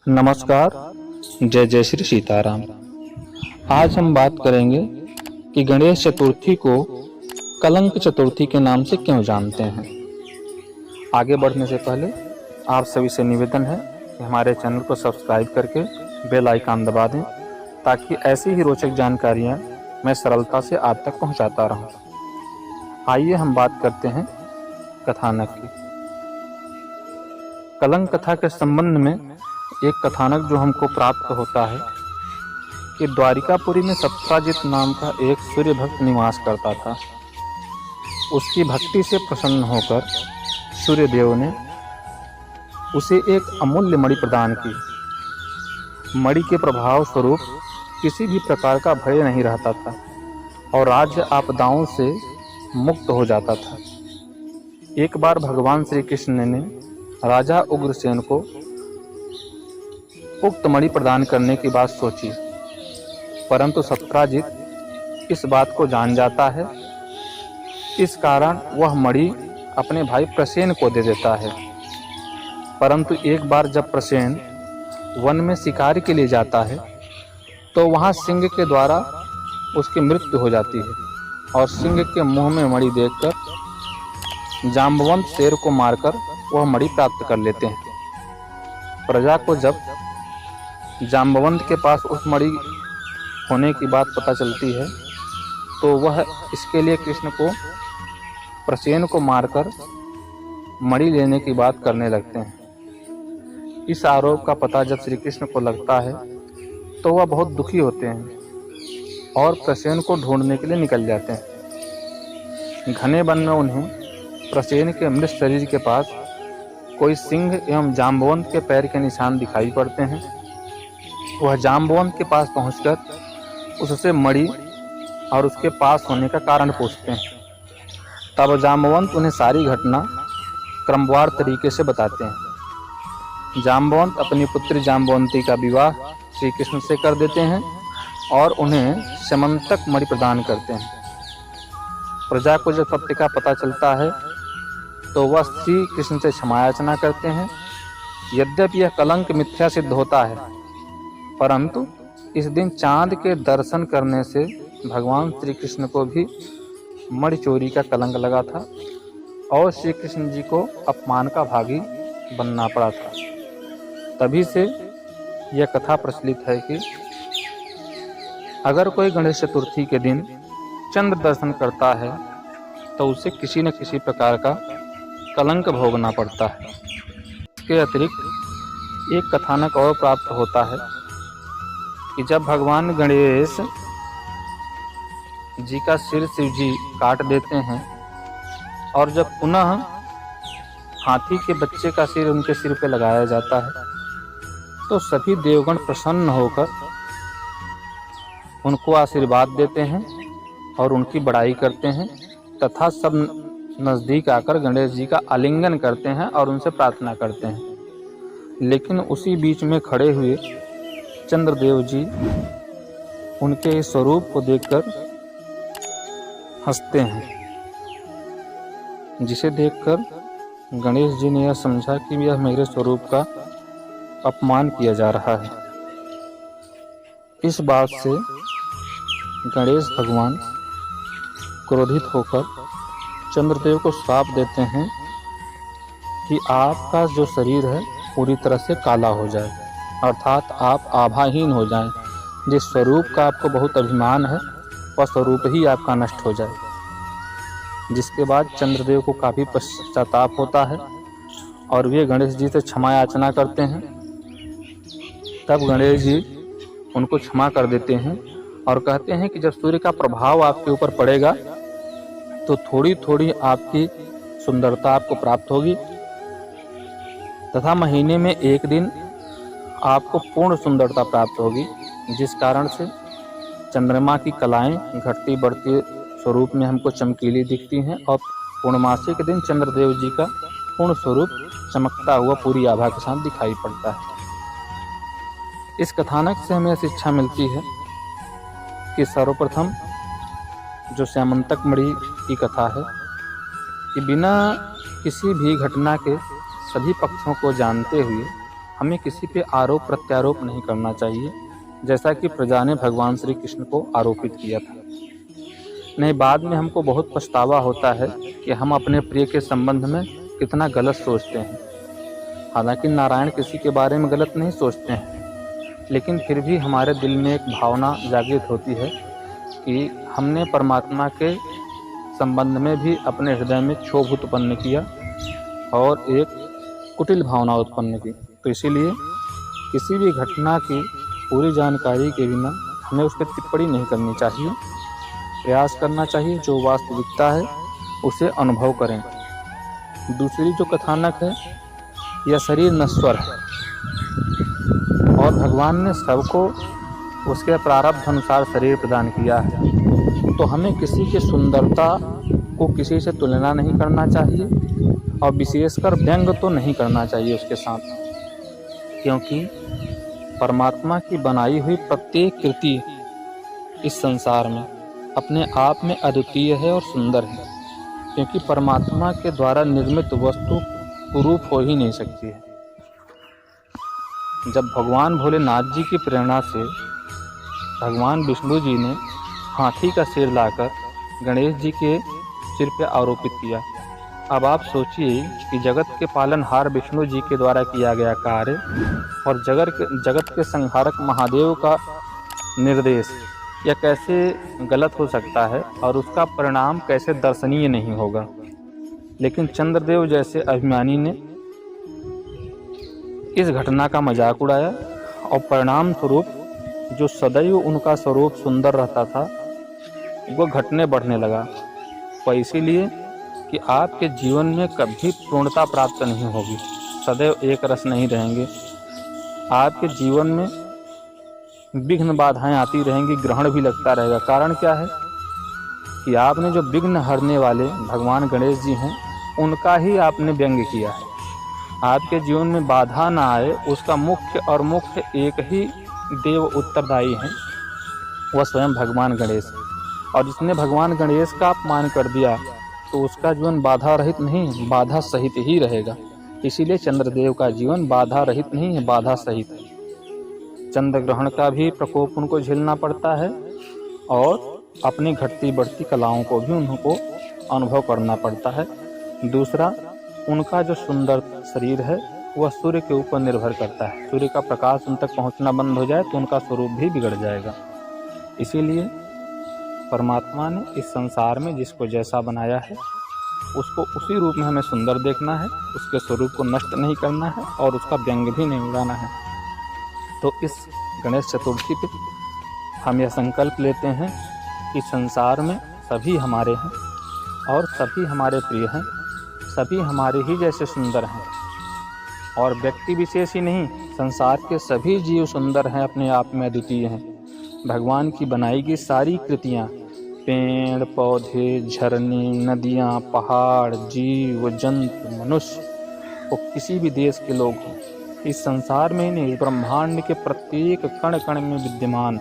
नमस्कार। जय जय श्री सीताराम। आज हम बात करेंगे कि गणेश चतुर्थी को कलंक चतुर्थी के नाम से क्यों जानते हैं। आगे बढ़ने से पहले आप सभी से निवेदन है कि हमारे चैनल को सब्सक्राइब करके बेल आइकन दबा दें ताकि ऐसी ही रोचक जानकारियां मैं सरलता से आप तक पहुंचाता रहूं। आइए हम बात करते हैं कथानक की। कलंक कथा के संबंध में एक कथानक जो हमको प्राप्त होता है कि द्वारिकापुरी में सत्राजित नाम का एक सूर्य भक्त निवास करता था। उसकी भक्ति से प्रसन्न होकर सूर्यदेव ने उसे एक अमूल्य मणि प्रदान की। मणि के प्रभाव स्वरूप किसी भी प्रकार का भय नहीं रहता था और राज्य आपदाओं से मुक्त हो जाता था। एक बार भगवान श्री कृष्ण ने राजा उग्रसेन को उक्त मणि प्रदान करने की बात सोची, परंतु सत्राजित इस बात को जान जाता है। इस कारण वह मणि अपने भाई प्रसेन को दे देता है। परंतु एक बार जब प्रसेन वन में शिकार के लिए जाता है तो वहां सिंह के द्वारा उसकी मृत्यु हो जाती है और सिंह के मुंह में मणि देखकर जांबवंत शेर को मारकर वह मणि प्राप्त कर लेते हैं। प्रजा को जब जांबवंत के पास उस मणि होने की बात पता चलती है तो वह इसके लिए कृष्ण को प्रसेन को मारकर मणि लेने की बात करने लगते हैं। इस आरोप का पता जब श्री कृष्ण को लगता है तो वह बहुत दुखी होते हैं और प्रसेन को ढूंढने के लिए निकल जाते हैं। घने वन में उन्हें प्रसेन के मृत शरीर के पास कोई सिंह एवं जांबवंत के पैर के निशान दिखाई पड़ते हैं। वह जांबवंत के पास पहुंचकर उससे मणि और उसके पास होने का कारण पूछते हैं। तब जांबवंत उन्हें सारी घटना क्रमवार तरीके से बताते हैं। जांबवंत अपनी पुत्री जांबवंती का विवाह श्री कृष्ण से कर देते हैं और उन्हें समंतक मणि प्रदान करते हैं। प्रजा को जब सत्य का पता चलता है तो वह श्री कृष्ण से क्षमा याचना करते हैं। यद्यपि यह कलंक मिथ्या सिद्ध होता है, परंतु इस दिन चांद के दर्शन करने से भगवान श्री कृष्ण को भी मणि चोरी का कलंक लगा था और श्री कृष्ण जी को अपमान का भागी बनना पड़ा था। तभी से यह कथा प्रचलित है कि अगर कोई गणेश चतुर्थी के दिन चंद्र दर्शन करता है तो उसे किसी न किसी प्रकार का कलंक भोगना पड़ता है। इसके अतिरिक्त एक कथानक और प्राप्त होता है कि जब भगवान गणेश जी का सिर शिव जी काट देते हैं और जब पुनः हाथी के बच्चे का सिर उनके सिर पे लगाया जाता है तो सभी देवगण प्रसन्न होकर उनको आशीर्वाद देते हैं और उनकी बड़ाई करते हैं तथा सब नज़दीक आकर गणेश जी का आलिंगन करते हैं और उनसे प्रार्थना करते हैं। लेकिन उसी बीच में खड़े हुए चंद्रदेव जी उनके इस स्वरूप को देखकर हंसते हैं, जिसे देखकर गणेश जी ने यह समझा कि यह मेरे स्वरूप का अपमान किया जा रहा है। इस बात से गणेश भगवान क्रोधित होकर चंद्रदेव को श्राप देते हैं कि आपका जो शरीर है पूरी तरह से काला हो जाए, अर्थात आप आभाहीन हो जाएं। जिस स्वरूप का आपको बहुत अभिमान है वह स्वरूप ही आपका नष्ट हो जाए। जिसके बाद चंद्रदेव को काफ़ी पश्चाताप होता है और वे गणेश जी से क्षमा याचना करते हैं। तब गणेश जी उनको क्षमा कर देते हैं और कहते हैं कि जब सूर्य का प्रभाव आपके ऊपर पड़ेगा तो थोड़ी थोड़ी आपकी सुंदरता आपको प्राप्त होगी तथा महीने में एक दिन आपको पूर्ण सुंदरता प्राप्त होगी, जिस कारण से चंद्रमा की कलाएं घटती बढ़ती स्वरूप में हमको चमकीली दिखती हैं और पूर्णमासी के दिन चंद्रदेव जी का पूर्ण स्वरूप चमकता हुआ पूरी आभा के साथ दिखाई पड़ता है। इस कथानक से हमें शिक्षा मिलती है कि सर्वप्रथम जो श्यामंतक मणि की कथा है कि बिना किसी भी घटना के सभी पक्षों को जानते हुए हमें किसी पे आरोप प्रत्यारोप नहीं करना चाहिए, जैसा कि प्रजा ने भगवान श्री कृष्ण को आरोपित किया था। नहीं, बाद में हमको बहुत पछतावा होता है कि हम अपने प्रिय के संबंध में कितना गलत सोचते हैं। हालांकि नारायण किसी के बारे में गलत नहीं सोचते हैं, लेकिन फिर भी हमारे दिल में एक भावना जागृत होती है कि हमने परमात्मा के संबंध में भी अपने हृदय में क्षोभ उत्पन्न किया और एक कुटिल भावना उत्पन्न की। तो इसीलिए किसी भी घटना की पूरी जानकारी के बिना हमें उस पर टिप्पणी नहीं करनी चाहिए। प्रयास करना चाहिए जो वास्तविकता है उसे अनुभव करें। दूसरी जो कथानक है, यह शरीर नश्वर है और भगवान ने सबको उसके प्रारब्ध अनुसार शरीर प्रदान किया है। तो हमें किसी की सुंदरता को किसी से तुलना नहीं करना चाहिए और विशेषकर व्यंग तो नहीं करना चाहिए उसके साथ, क्योंकि परमात्मा की बनाई हुई प्रत्येक कृति इस संसार में अपने आप में अद्वितीय है और सुंदर है, क्योंकि परमात्मा के द्वारा निर्मित वस्तु कुरूप हो ही नहीं सकती है। जब भगवान भोलेनाथ जी की प्रेरणा से भगवान विष्णु जी ने हाथी का सिर लाकर गणेश जी के सिर पर आरोपित किया, अब आप सोचिए कि जगत के पालनहार विष्णु जी के द्वारा किया गया कार्य और जगत के संहारक महादेव का निर्देश यह कैसे गलत हो सकता है और उसका परिणाम कैसे दर्शनीय नहीं होगा। लेकिन चंद्रदेव जैसे अभिमानी ने इस घटना का मजाक उड़ाया और परिणाम स्वरूप जो सदैव उनका स्वरूप सुंदर रहता था वो घटने बढ़ने लगा। और इसीलिए कि आपके जीवन में कभी पूर्णता प्राप्त नहीं होगी, सदैव एक रस नहीं रहेंगे। आपके जीवन में विघ्न बाधाएं आती रहेंगी, ग्रहण भी लगता रहेगा। कारण क्या है कि आपने जो विघ्न हरने वाले भगवान गणेश जी हैं उनका ही आपने व्यंग किया है। आपके जीवन में बाधा ना आए उसका मुख्य एक ही देव उत्तरदायी हैं, वह स्वयं भगवान गणेश। और जिसने भगवान गणेश का अपमान कर दिया तो उसका जीवन बाधा रहित नहीं, बाधा सहित ही रहेगा। इसीलिए चंद्रदेव का जीवन बाधा रहित नहीं है, बाधा सहित है। चंद्र ग्रहण का भी प्रकोप उनको झेलना पड़ता है और अपनी घटती बढ़ती कलाओं को भी उनको अनुभव करना पड़ता है। दूसरा, उनका जो सुंदर शरीर है वह सूर्य के ऊपर निर्भर करता है। सूर्य का प्रकाश उन तक पहुंचना बंद हो जाए तो उनका स्वरूप भी बिगड़ जाएगा। इसीलिए परमात्मा ने इस संसार में जिसको जैसा बनाया है उसको उसी रूप में हमें सुंदर देखना है, उसके स्वरूप को नष्ट नहीं करना है और उसका व्यंग भी नहीं उड़ाना है। तो इस गणेश चतुर्थी पे हम यह संकल्प लेते हैं कि संसार में सभी हमारे हैं और सभी हमारे प्रिय हैं, सभी हमारे ही जैसे सुंदर हैं और व्यक्ति विशेष ही नहीं, संसार के सभी जीव सुंदर हैं, अपने आप में अद्वितीय हैं। भगवान की बनाई गई सारी कृतियाँ, पेड़ पौधे, झरने, नदियाँ, पहाड़, जीव जंतु, मनुष्य वो किसी भी देश के लोग हों, इस संसार में नहीं, ब्रह्मांड के प्रत्येक कण कण में विद्यमान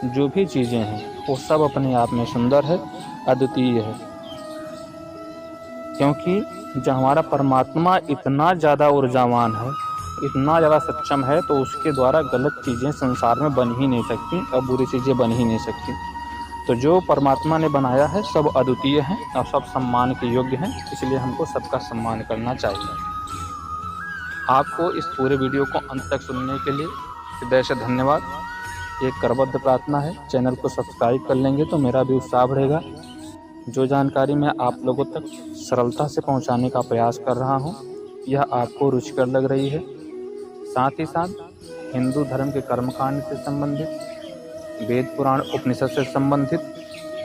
जो भी चीज़ें हैं वो सब अपने आप में सुंदर है, अद्वितीय है। क्योंकि जब हमारा परमात्मा इतना ज़्यादा ऊर्जावान है, इतना ज़्यादा सक्षम है, तो उसके द्वारा गलत चीज़ें संसार में बन ही नहीं सकती और बुरी चीज़ें बन ही नहीं सकती। तो जो परमात्मा ने बनाया है सब अद्वितीय हैं और सब सम्मान के योग्य हैं, इसलिए हमको सबका सम्मान करना चाहिए। आपको इस पूरे वीडियो को अंत तक सुनने के लिए हृदय से धन्यवाद। एक करबद्ध प्रार्थना है, चैनल को सब्सक्राइब कर लेंगे तो मेरा भी उत्साह बढ़ेगा। जो जानकारी मैं आप लोगों तक सरलता से पहुंचाने का प्रयास कर रहा हूं, यह आपको रुचिकर लग रही है। साथ ही साथ हिंदू धर्म के कर्मकांड से संबंधित, वेद पुराण उपनिषद से संबंधित,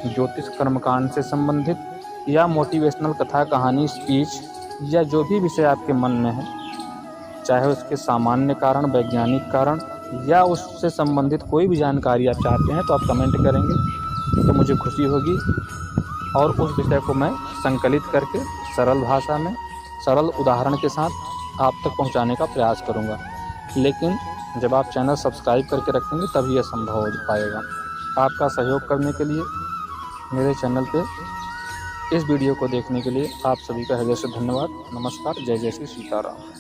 ज्योतिष कर्मकांड से संबंधित या मोटिवेशनल कथा कहानी स्पीच या जो भी विषय आपके मन में है, चाहे उसके सामान्य कारण, वैज्ञानिक कारण या उससे संबंधित कोई भी जानकारी आप चाहते हैं तो आप कमेंट करेंगे तो मुझे खुशी होगी और उस विषय को मैं संकलित करके सरल भाषा में, सरल उदाहरण के साथ आप तक पहुंचाने का प्रयास करूंगा। लेकिन जब आप चैनल सब्सक्राइब करके रखेंगे तभी यह संभव हो पाएगा। आपका सहयोग करने के लिए, मेरे चैनल पे इस वीडियो को देखने के लिए आप सभी का हृदय से धन्यवाद। नमस्कार, जय जय श्री सीताराम।